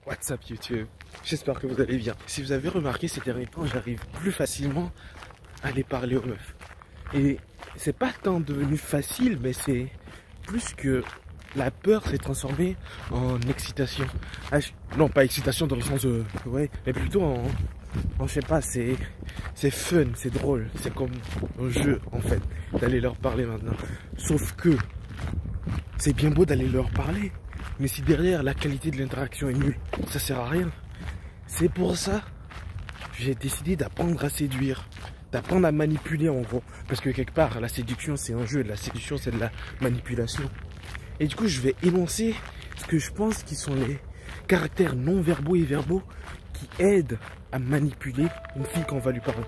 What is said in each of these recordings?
What's up YouTube? J'espère que vous allez bien. Si vous avez remarqué ces derniers temps, j'arrive plus facilement à aller parler aux meufs. Et c'est pas tant devenu facile, mais c'est plus que la peur s'est transformée en excitation. Non, pas excitation dans le sens ouais, mais plutôt je sais pas, c'est fun, c'est drôle. C'est comme un jeu en fait, d'aller leur parler maintenant. Sauf que c'est bien beau d'aller leur parler, mais si derrière la qualité de l'interaction est nulle, ça sert à rien. C'est pour ça que j'ai décidé d'apprendre à séduire, d'apprendre à manipuler en gros. Parce que quelque part, la séduction c'est un jeu, la séduction c'est de la manipulation. Et du coup, je vais énoncer ce que je pense qui sont les caractères non verbaux et verbaux qui aident à manipuler une fille quand on va lui parler.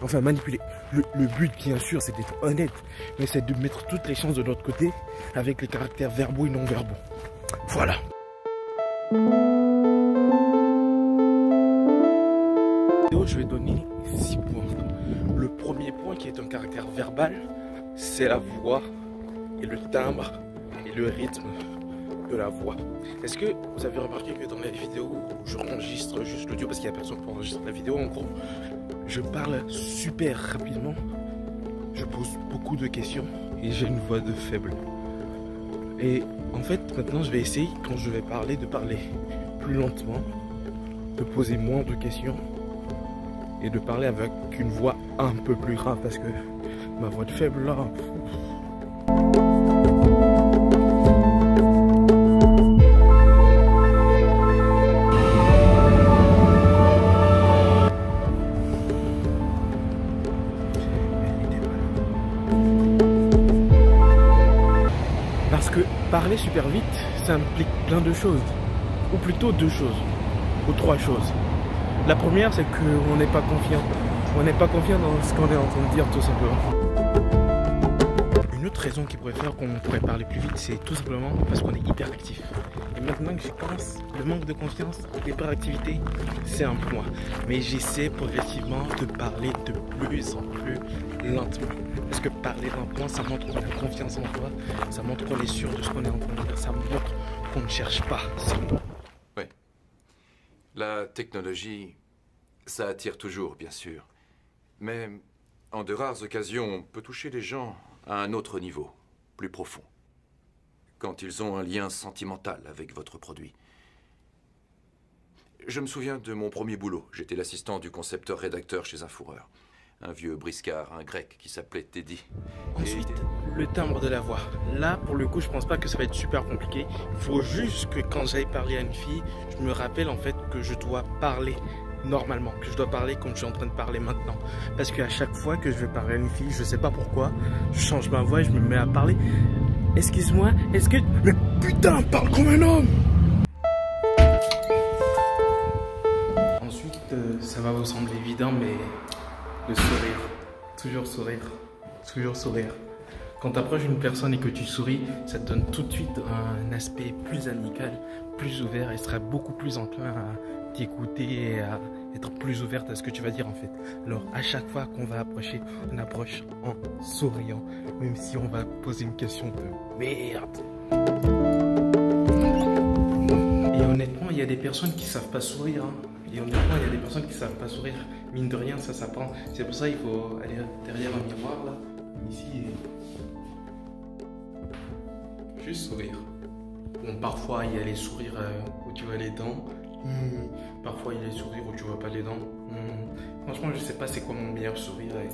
Enfin, manipuler. Le but, bien sûr, c'est d'être honnête, mais c'est de mettre toutes les chances de notre côté avec les caractères verbaux et non verbaux. Voilà. Je vais donner 6 points. Le premier point, qui est un caractère verbal, c'est la voix et le timbre et le rythme de la voix. Est-ce que vous avez remarqué que dans les vidéos où je enregistre juste l'audio, parce qu'il n'y a personne pour enregistrer la vidéo, en gros, je parle super rapidement, je pose beaucoup de questions et j'ai une voix de faible. Et en fait, maintenant, je vais essayer, quand je vais parler, de parler plus lentement, de poser moins de questions et de parler avec une voix un peu plus grave, parce que ma voix de faible là... Parce que parler super vite, ça implique plein de choses. Ou plutôt 2 choses. Ou 3 choses. La première, c'est qu'on n'est pas confiant. On n'est pas confiant dans ce qu'on est en train de dire, tout simplement. Une autre raison qui pourrait faire qu'on pourrait parler plus vite, c'est tout simplement parce qu'on est hyperactif. Et maintenant que j'y pense, le manque de confiance, l'hyperactivité, c'est un point. Mais j'essaie progressivement de parler de plus en plus lentement. Parce que parler lentement, ça montre qu'on a confiance en toi, ça montre qu'on est sûr de ce qu'on est en train de dire, ça montre qu'on ne cherche pas. Oui. La technologie, ça attire toujours, bien sûr. Mais en de rares occasions, on peut toucher les gens à un autre niveau, plus profond. Quand ils ont un lien sentimental avec votre produit. Je me souviens de mon premier boulot. J'étais l'assistant du concepteur-rédacteur chez un fourreur. Un vieux briscard, un grec qui s'appelait Teddy. Ensuite, le timbre de la voix. Là, pour le coup, je pense pas que ça va être super compliqué. Il faut juste que quand j'aille parler à une fille, je me rappelle en fait que je dois parler normalement, que je dois parler comme je suis en train de parler maintenant. Parce qu'à chaque fois que je vais parler à une fille, je sais pas pourquoi, je change ma voix et je me mets à parler. Excuse-moi, est-ce que... Mais putain, parle comme un homme! Ensuite, ça va vous sembler évident, mais le sourire. Toujours sourire. Toujours sourire. Quand tu approches une personne et que tu souris, ça te donne tout de suite un aspect plus amical, plus ouvert, et sera beaucoup plus enclin à t'écouter et à être plus ouverte à ce que tu vas dire en fait. Alors à chaque fois qu'on va approcher, on approche en souriant, même si on va poser une question de merde. Et honnêtement, il y a des personnes qui savent pas sourire, hein. Et honnêtement, il y a des personnes qui savent pas sourire. Mine de rien, ça s'apprend. C'est pour ça qu'il faut aller derrière un miroir là, ici, et juste sourire. Bon, parfois il y a les sourires où tu vois les dents. Parfois il y a les sourires où tu vois pas les dents. Franchement, je sais pas c'est quoi mon meilleur sourire. Et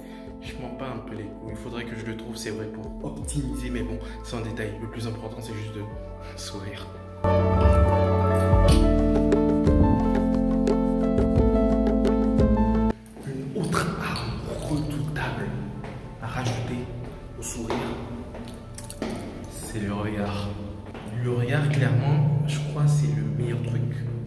je m'en bats un peu les couilles. Il faudrait que je le trouve, c'est vrai, pour optimiser. Mais bon, c'est en détail. Le plus important, c'est juste de sourire. Une autre arme redoutable à rajouter au sourire, c'est le regard. Le regard, clairement, je crois, c'est le meilleur truc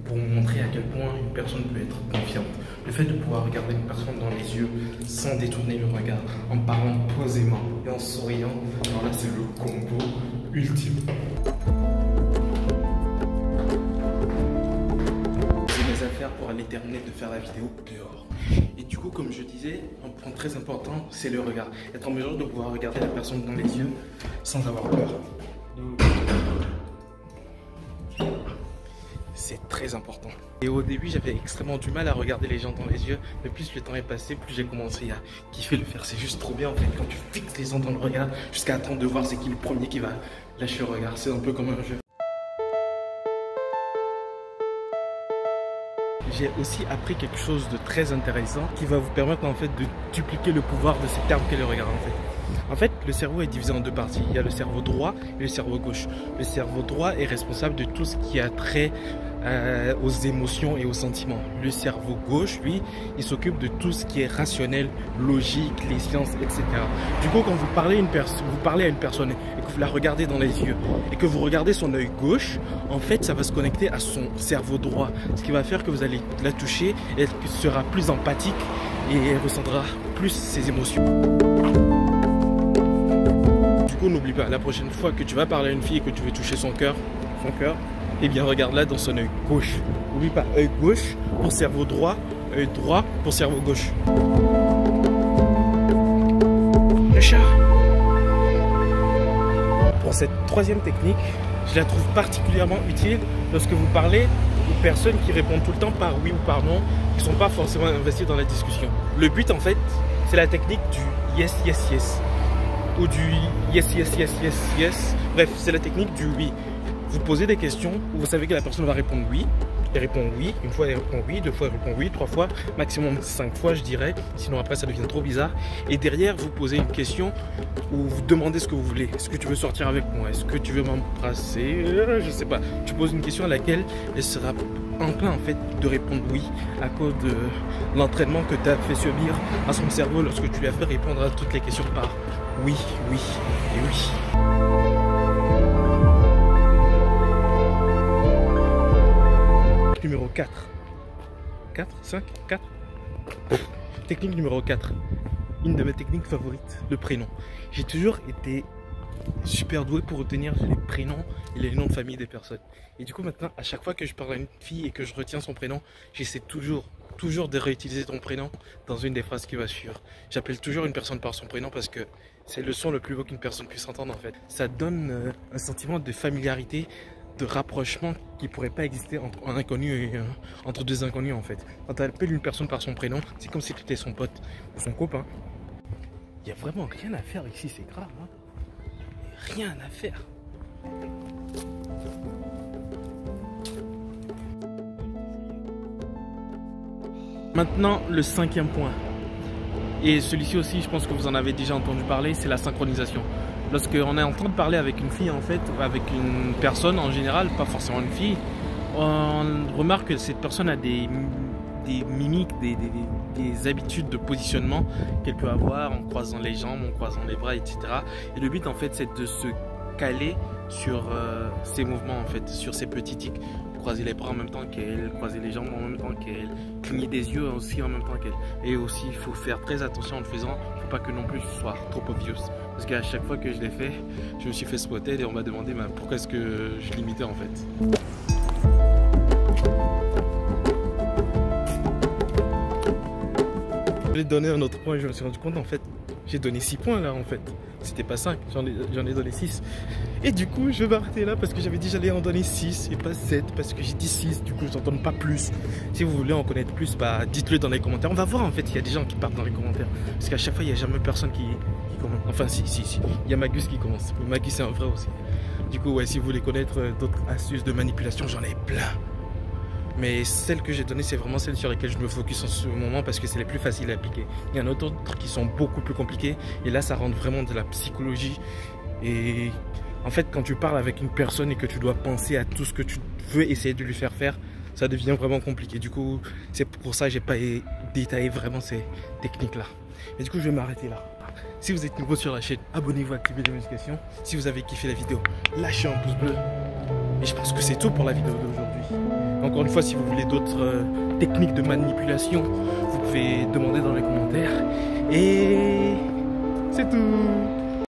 pour montrer à quel point une personne peut être confiante. Le fait de pouvoir regarder une personne dans les yeux sans détourner le regard, en parlant posément et en souriant, alors là, c'est le combo ultime. J'ai mes affaires pour aller terminer de faire la vidéo dehors. Et du coup, comme je disais, un point très important, c'est le regard. Être en mesure de pouvoir regarder la personne dans les yeux sans avoir peur. c'est très important. Et au début, j'avais extrêmement du mal à regarder les gens dans les yeux, mais plus le temps est passé, plus j'ai commencé à kiffer le faire. C'est juste trop bien en fait, quand tu fixes les gens dans le regard, jusqu'à attendre de voir c'est qui le premier qui va lâcher le regard. C'est un peu comme un jeu. J'ai aussi appris quelque chose de très intéressant qui va vous permettre en fait de dupliquer le pouvoir de cet arme qu'est le regard en fait. En fait, le cerveau est divisé en deux parties. Il y a le cerveau droit et le cerveau gauche. Le cerveau droit est responsable de tout ce qui a trait aux émotions et aux sentiments. Le cerveau gauche, lui, il s'occupe de tout ce qui est rationnel, logique, les sciences, etc. Du coup, quand vous parlez à une personne et que vous la regardez dans les yeux et que vous regardez son œil gauche, en fait, ça va se connecter à son cerveau droit. Ce qui va faire que vous allez la toucher et elle sera plus empathique et elle ressentira plus ses émotions. Du coup, n'oublie pas, la prochaine fois que tu vas parler à une fille et que tu veux toucher son cœur, eh bien regarde-la dans son œil gauche. N'oublie pas, œil gauche pour cerveau droit, œil droit pour cerveau gauche. Le chat. Pour cette troisième technique, je la trouve particulièrement utile lorsque vous parlez aux personnes qui répondent tout le temps par oui ou par non, qui ne sont pas forcément investies dans la discussion. Le but en fait, c'est la technique du yes, yes, yes. Ou du yes, yes, yes, yes, yes. Bref, c'est la technique du oui. Vous posez des questions où vous savez que la personne va répondre oui. Elle répond oui, une fois elle répond oui, deux fois elle répond oui, trois fois, maximum 5 fois je dirais, sinon après ça devient trop bizarre. Et derrière vous posez une question où vous demandez ce que vous voulez. Est-ce que tu veux sortir avec moi? Est-ce que tu veux m'embrasser? Je sais pas. Tu poses une question à laquelle elle sera enclin en fait de répondre oui à cause de l'entraînement que tu as fait subir à son cerveau lorsque tu lui as fait répondre à toutes les questions par oui, oui et oui. Numéro 4. 4, 5, 4. Technique numéro 4. Une de mes techniques favorites, le prénom. J'ai toujours été super doué pour retenir les prénoms et les noms de famille des personnes. Et du coup maintenant, à chaque fois que je parle à une fille et que je retiens son prénom, j'essaie toujours de réutiliser ton prénom dans une des phrases qui va suivre. J'appelle toujours une personne par son prénom parce que c'est le son le plus beau qu'une personne puisse entendre en fait. Ça donne un sentiment de familiarité, de rapprochement qui pourrait pas exister entre un inconnu et entre deux inconnus en fait. Quand tu appelles une personne par son prénom, c'est comme si tu étais son pote ou son copain. Il n'y a vraiment rien à faire ici, c'est grave. Hein, rien à faire. Maintenant, le cinquième point. Et celui-ci aussi, je pense que vous en avez déjà entendu parler, c'est la synchronisation. Lorsqu'on est en train de parler avec une fille en fait, ou avec une personne en général, pas forcément une fille, on remarque que cette personne a des mimiques, des habitudes de positionnement qu'elle peut avoir en croisant les jambes, en croisant les bras, etc. Et le but en fait, c'est de se caler sur ses mouvements en fait, sur ses petits tics. Croiser les bras en même temps qu'elle, croiser les jambes en même temps qu'elle, cligner des yeux aussi en même temps qu'elle. Et aussi, il faut faire très attention en le faisant, il ne faut pas que non plus ce soit trop obvious. Parce qu'à chaque fois que je l'ai fait, je me suis fait spotter et on m'a demandé pourquoi est-ce que je l'imitais en fait. Je vais donner un autre point et je me suis rendu compte en fait, j'ai donné 6 points là en fait. C'était pas 5, j'en ai donné 6. Et du coup, je vais m'arrêter là parce que j'avais dit j'allais en donner 6 et pas 7 parce que j'ai dit 6. Du coup, je n'en donne pas plus. Si vous voulez en connaître plus, bah, dites-le dans les commentaires. On va voir en fait, il y a des gens qui partent dans les commentaires. Parce qu'à chaque fois, il n'y a jamais personne qui commence. Enfin, si. Il y a Magus qui commence. Mais Magus, c'est un vrai aussi. Du coup, ouais, si vous voulez connaître d'autres astuces de manipulation, j'en ai plein. Mais celles que j'ai données, c'est vraiment celles sur lesquelles je me focus en ce moment parce que c'est les plus faciles à appliquer. Il y en a d'autres qui sont beaucoup plus compliquées. Et là, ça rentre vraiment de la psychologie. Et en fait, quand tu parles avec une personne et que tu dois penser à tout ce que tu veux essayer de lui faire faire, ça devient vraiment compliqué. Du coup, c'est pour ça que j'ai pas détaillé vraiment ces techniques-là. Et du coup, je vais m'arrêter là. Si vous êtes nouveau sur la chaîne, abonnez-vous, activez les notifications. Si vous avez kiffé la vidéo, lâchez un pouce bleu. Et je pense que c'est tout pour la vidéo d'aujourd'hui. Encore une fois, si vous voulez d'autres techniques de manipulation, vous pouvez demander dans les commentaires. Et c'est tout.